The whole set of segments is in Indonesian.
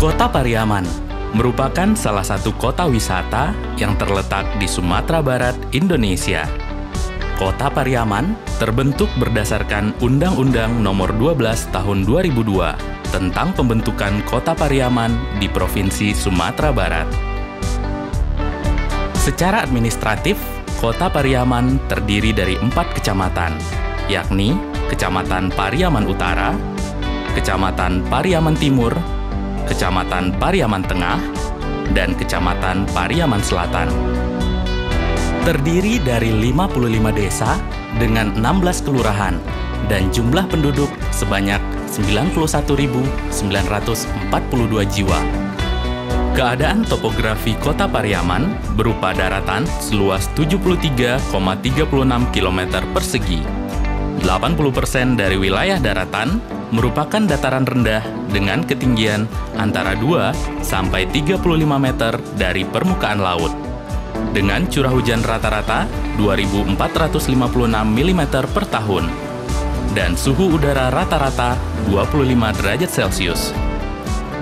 Kota Pariaman merupakan salah satu kota wisata yang terletak di Sumatera Barat, Indonesia. Kota Pariaman terbentuk berdasarkan Undang-Undang Nomor 12 Tahun 2002 tentang pembentukan Kota Pariaman di Provinsi Sumatera Barat. Secara administratif, Kota Pariaman terdiri dari 4 kecamatan, yakni Kecamatan Pariaman Utara, Kecamatan Pariaman Timur, Kecamatan Pariaman Tengah, dan Kecamatan Pariaman Selatan. Terdiri dari 55 desa dengan 16 kelurahan dan jumlah penduduk sebanyak 91.942 jiwa. Keadaan topografi Kota Pariaman berupa daratan seluas 73,36 km persegi. 80% dari wilayah daratan merupakan dataran rendah dengan ketinggian antara 2 sampai 35 meter dari permukaan laut. Dengan curah hujan rata-rata 2.456 mm per tahun dan suhu udara rata-rata 25 derajat Celcius.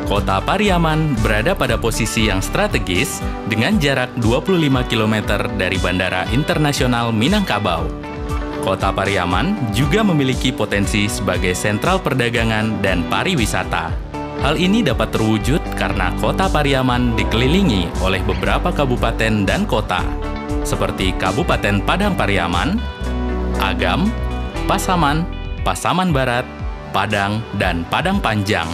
Kota Pariaman berada pada posisi yang strategis dengan jarak 25 km dari Bandara Internasional Minangkabau. Kota Pariaman juga memiliki potensi sebagai sentral perdagangan dan pariwisata. Hal ini dapat terwujud karena Kota Pariaman dikelilingi oleh beberapa kabupaten dan kota, seperti Kabupaten Padang Pariaman, Agam, Pasaman, Pasaman Barat, Padang, dan Padang Panjang.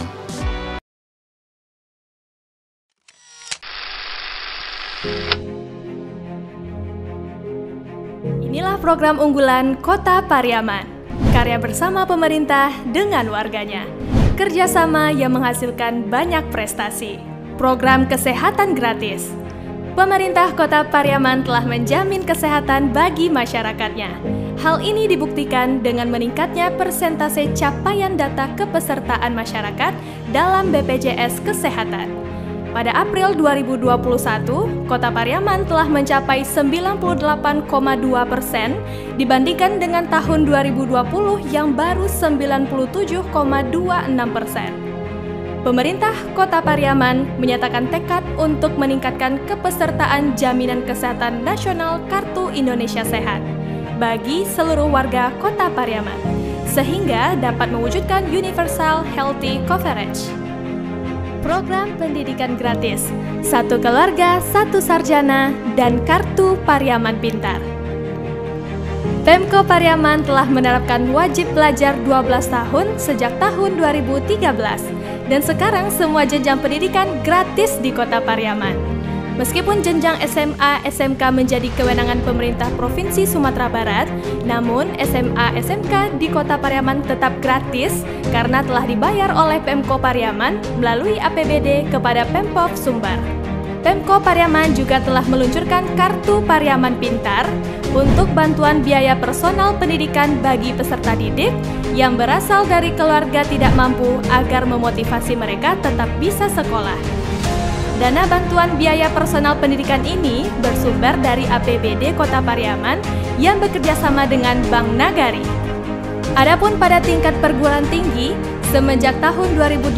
Inilah program unggulan Kota Pariaman, karya bersama pemerintah dengan warganya. Kerjasama yang menghasilkan banyak prestasi. Program kesehatan gratis. Pemerintah Kota Pariaman telah menjamin kesehatan bagi masyarakatnya. Hal ini dibuktikan dengan meningkatnya persentase capaian data kepesertaan masyarakat dalam BPJS Kesehatan. Pada April 2021, Kota Pariaman telah mencapai 98,2% dibandingkan dengan tahun 2020 yang baru 97,26%. Pemerintah Kota Pariaman menyatakan tekad untuk meningkatkan kepesertaan Jaminan Kesehatan Nasional Kartu Indonesia Sehat bagi seluruh warga Kota Pariaman, sehingga dapat mewujudkan Universal Healthy Coverage. Program pendidikan gratis, 1 keluarga, 1 sarjana, dan Kartu Pariaman Pintar. Pemko Pariaman telah menerapkan wajib belajar 12 tahun sejak tahun 2013, dan sekarang semua jenjang pendidikan gratis di Kota Pariaman. Meskipun jenjang SMA, SMK menjadi kewenangan pemerintah Provinsi Sumatera Barat, namun SMA, SMK di Kota Pariaman tetap gratis karena telah dibayar oleh Pemko Pariaman melalui APBD kepada Pemprov Sumbar. Pemko Pariaman juga telah meluncurkan Kartu Pariaman Pintar untuk bantuan biaya personal pendidikan bagi peserta didik yang berasal dari keluarga tidak mampu agar memotivasi mereka tetap bisa sekolah. Dana bantuan biaya personal pendidikan ini bersumber dari APBD Kota Pariaman yang bekerja sama dengan Bank Nagari. Adapun pada tingkat perguruan tinggi, semenjak tahun 2018,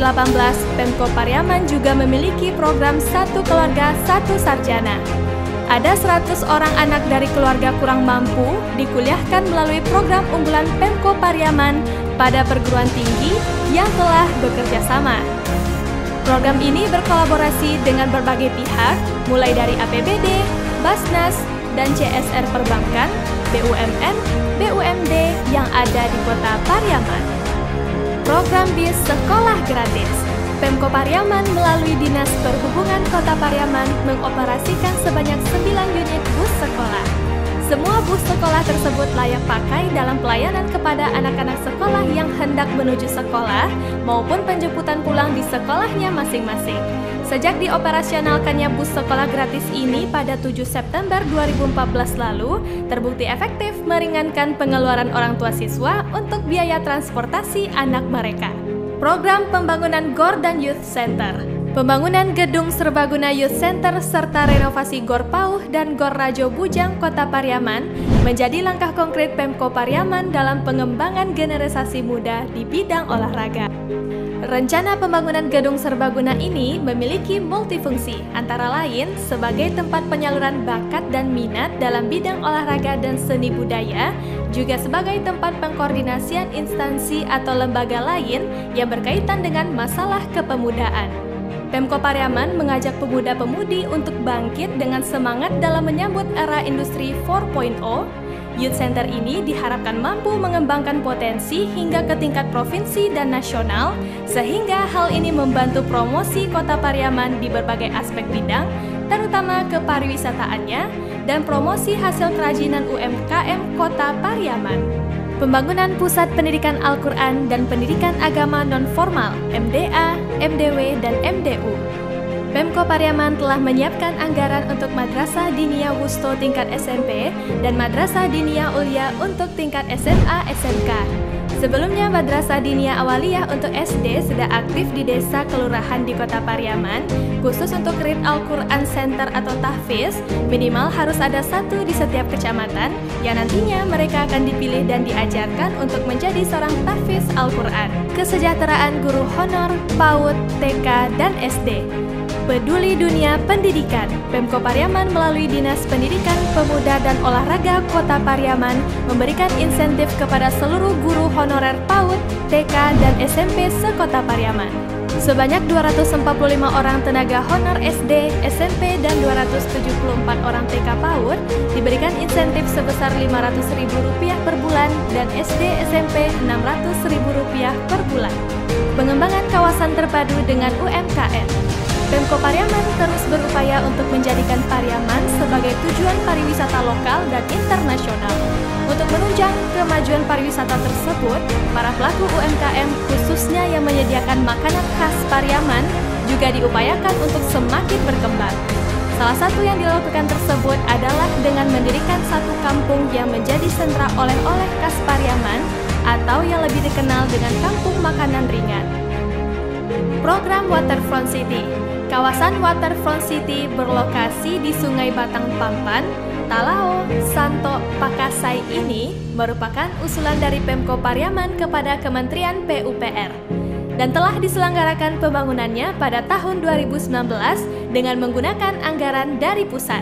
Pemko Pariaman juga memiliki program 1 keluarga 1 sarjana. Ada 100 orang anak dari keluarga kurang mampu dikuliahkan melalui program unggulan Pemko Pariaman pada perguruan tinggi yang telah bekerja sama. Program ini berkolaborasi dengan berbagai pihak, mulai dari APBD, Basnas, dan CSR Perbankan, BUMN, BUMD yang ada di Kota Pariaman. Program BIS Sekolah Gratis. Pemko Pariaman melalui Dinas Perhubungan Kota Pariaman mengoperasikan sebanyak 9 unit bus sekolah. Semua bus sekolah tersebut layak pakai dalam pelayanan kepada anak-anak sekolah yang hendak menuju sekolah maupun penjemputan pulang di sekolahnya masing-masing. Sejak dioperasionalkannya bus sekolah gratis ini pada 7 September 2014 lalu, terbukti efektif meringankan pengeluaran orang tua siswa untuk biaya transportasi anak mereka. Program pembangunan GOR dan Youth Center. Pembangunan gedung serbaguna Youth Center serta renovasi GOR Pauh dan GOR Rajo Bujang Kota Pariaman menjadi langkah konkret Pemko Pariaman dalam pengembangan generasi muda di bidang olahraga. Rencana pembangunan gedung serbaguna ini memiliki multifungsi, antara lain sebagai tempat penyaluran bakat dan minat dalam bidang olahraga dan seni budaya, juga sebagai tempat pengkoordinasian instansi atau lembaga lain yang berkaitan dengan masalah kepemudaan. Pemko Pariaman mengajak pemuda-pemudi untuk bangkit dengan semangat dalam menyambut era industri 4.0. Youth Center ini diharapkan mampu mengembangkan potensi hingga ke tingkat provinsi dan nasional, sehingga hal ini membantu promosi Kota Pariaman di berbagai aspek bidang, terutama kepariwisataannya, dan promosi hasil kerajinan UMKM Kota Pariaman. Pembangunan Pusat Pendidikan Al-Quran dan Pendidikan Agama Non-Formal (MDA, MDW, dan MDU). Pemko Pariaman telah menyiapkan anggaran untuk Madrasah Diniyah Wusto tingkat SMP dan Madrasah Diniyah Ulia untuk tingkat SMA SMK. Sebelumnya, Madrasah Diniyah Awaliyah untuk SD sudah aktif di desa kelurahan di Kota Pariaman. Khusus untuk Read Al-Quran Center atau tahfiz, minimal harus ada satu di setiap kecamatan, yang nantinya mereka akan dipilih dan diajarkan untuk menjadi seorang tahfiz Al-Quran. Kesejahteraan guru honor, PAUD, TK, dan SD. Peduli Dunia Pendidikan. Pemko Pariaman melalui Dinas Pendidikan, Pemuda dan Olahraga Kota Pariaman memberikan insentif kepada seluruh guru honorer PAUD, TK, dan SMP se-Kota Pariaman. Sebanyak 245 orang tenaga honor SD, SMP, dan 274 orang TK PAUD diberikan insentif sebesar Rp500.000 per bulan dan SD, SMP Rp600.000 per bulan. Pengembangan kawasan terpadu dengan UMKM. Pemko Pariaman terus berupaya untuk menjadikan Pariaman sebagai tujuan pariwisata lokal dan internasional. Untuk menunjang kemajuan pariwisata tersebut, para pelaku UMKM khususnya yang menyediakan makanan khas Pariaman juga diupayakan untuk semakin berkembang. Salah satu yang dilakukan tersebut adalah dengan mendirikan satu kampung yang menjadi sentra oleh-oleh khas Pariaman atau yang lebih dikenal dengan Kampung Makanan Ringan. Program Waterfront City. Kawasan Waterfront City berlokasi di Sungai Batang Pampan, Talao, Santo, Pakasai ini merupakan usulan dari Pemko Pariaman kepada Kementerian PUPR dan telah diselenggarakan pembangunannya pada tahun 2019 dengan menggunakan anggaran dari pusat.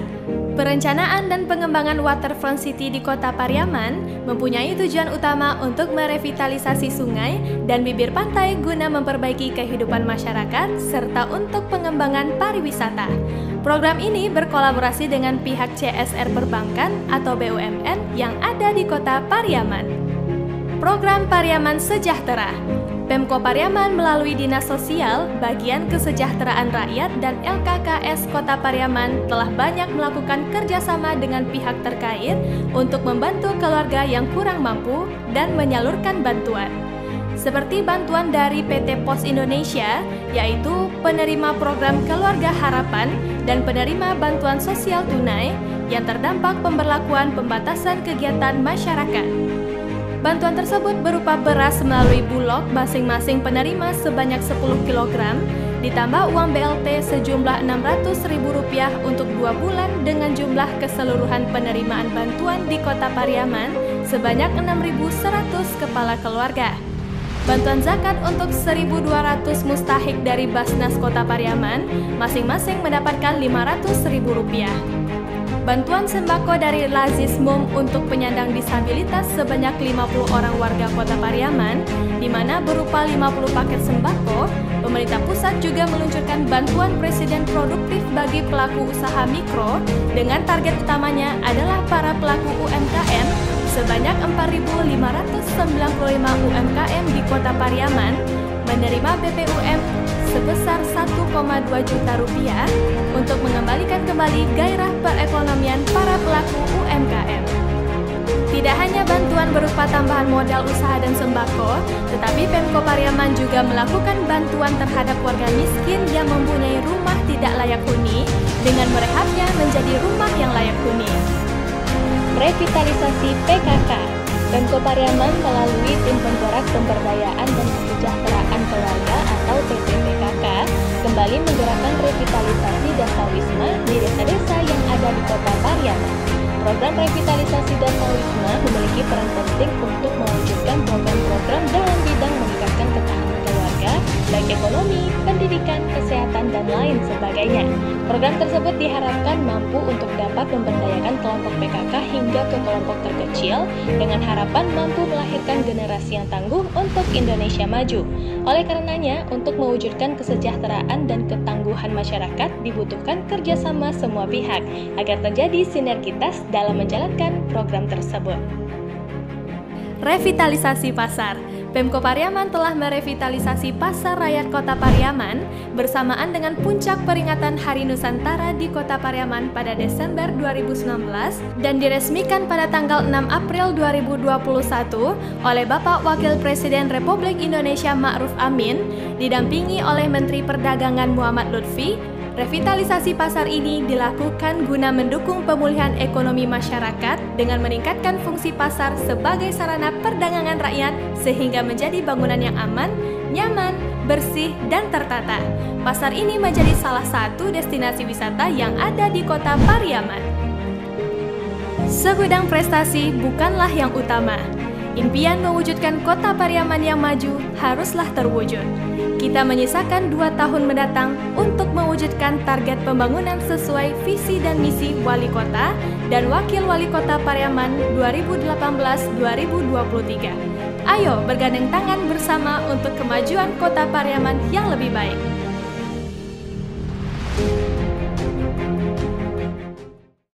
Perencanaan dan pengembangan Waterfront City di Kota Pariaman mempunyai tujuan utama untuk merevitalisasi sungai dan bibir pantai guna memperbaiki kehidupan masyarakat serta untuk pengembangan pariwisata. Program ini berkolaborasi dengan pihak CSR Perbankan atau BUMN yang ada di Kota Pariaman. Program Pariaman Sejahtera. Pemko Pariaman melalui Dinas Sosial, Bagian Kesejahteraan Rakyat dan LKKS Kota Pariaman telah banyak melakukan kerjasama dengan pihak terkait untuk membantu keluarga yang kurang mampu dan menyalurkan bantuan. Seperti bantuan dari PT Pos Indonesia, yaitu penerima program Keluarga Harapan dan penerima bantuan sosial tunai yang terdampak pemberlakuan pembatasan kegiatan masyarakat. Bantuan tersebut berupa beras melalui Bulog masing-masing penerima sebanyak 10 kg, ditambah uang BLT sejumlah Rp600.000 untuk 2 bulan dengan jumlah keseluruhan penerimaan bantuan di Kota Pariaman sebanyak 6.100 kepala keluarga. Bantuan zakat untuk 1.200 mustahik dari Basnas Kota Pariaman masing-masing mendapatkan Rp500.000. Bantuan sembako dari Lazismum untuk penyandang disabilitas sebanyak 50 orang warga Kota Pariaman, di mana berupa 50 paket sembako. Pemerintah pusat juga meluncurkan bantuan presiden produktif bagi pelaku usaha mikro dengan target utamanya adalah para pelaku UMKM sebanyak 4.595 UMKM di Kota Pariaman menerima BPUM sebesar Rp1,2 juta untuk mengembalikan kembali gairah perekonomian para pelaku UMKM. Tidak hanya bantuan berupa tambahan modal usaha dan sembako, tetapi Pemko Pariaman juga melakukan bantuan terhadap warga miskin yang mempunyai rumah tidak layak huni dengan merehabnya menjadi rumah yang layak huni. Revitalisasi PKK. Pemko Pariaman melalui Tim Penggerak Pemberdayaan dan Kesejahteraan Keluarga atau TPPKK kembali menggerakkan revitalisasi dasar wisma di desa-desa yang ada di Kota Pariaman. Program revitalisasi dasar wisma memiliki peran penting untuk mewujudkan program-program dalam bidang meningkatkan ketahanan keluarga baik ekonomi, pendidikan, kesehatan, dan lain sebagainya. Program tersebut diharapkan mampu untuk dapat memberdayakan kelompok PKK hingga ke kelompok terkecil dengan harapan mampu melahirkan generasi yang tangguh untuk Indonesia maju. Oleh karenanya, untuk mewujudkan kesejahteraan dan ketangguhan masyarakat dibutuhkan kerjasama semua pihak agar terjadi sinergitas dalam menjalankan program tersebut. Revitalisasi pasar. Pemko Pariaman telah merevitalisasi Pasar Rakyat Kota Pariaman bersamaan dengan puncak peringatan Hari Nusantara di Kota Pariaman pada Desember 2019 dan diresmikan pada tanggal 6 April 2021 oleh Bapak Wakil Presiden Republik Indonesia Ma'ruf Amin, didampingi oleh Menteri Perdagangan Muhammad Lutfi. Revitalisasi pasar ini dilakukan guna mendukung pemulihan ekonomi masyarakat dengan meningkatkan fungsi pasar sebagai sarana perdagangan rakyat sehingga menjadi bangunan yang aman, nyaman, bersih, dan tertata. Pasar ini menjadi salah satu destinasi wisata yang ada di Kota Pariaman. Segudang prestasi bukanlah yang utama. Impian mewujudkan Kota Pariaman yang maju haruslah terwujud. Kita menyisakan 2 tahun mendatang untuk mewujudkan target pembangunan sesuai visi dan misi Wali Kota dan Wakil Wali Kota Pariaman 2018-2023. Ayo bergandeng tangan bersama untuk kemajuan Kota Pariaman yang lebih baik.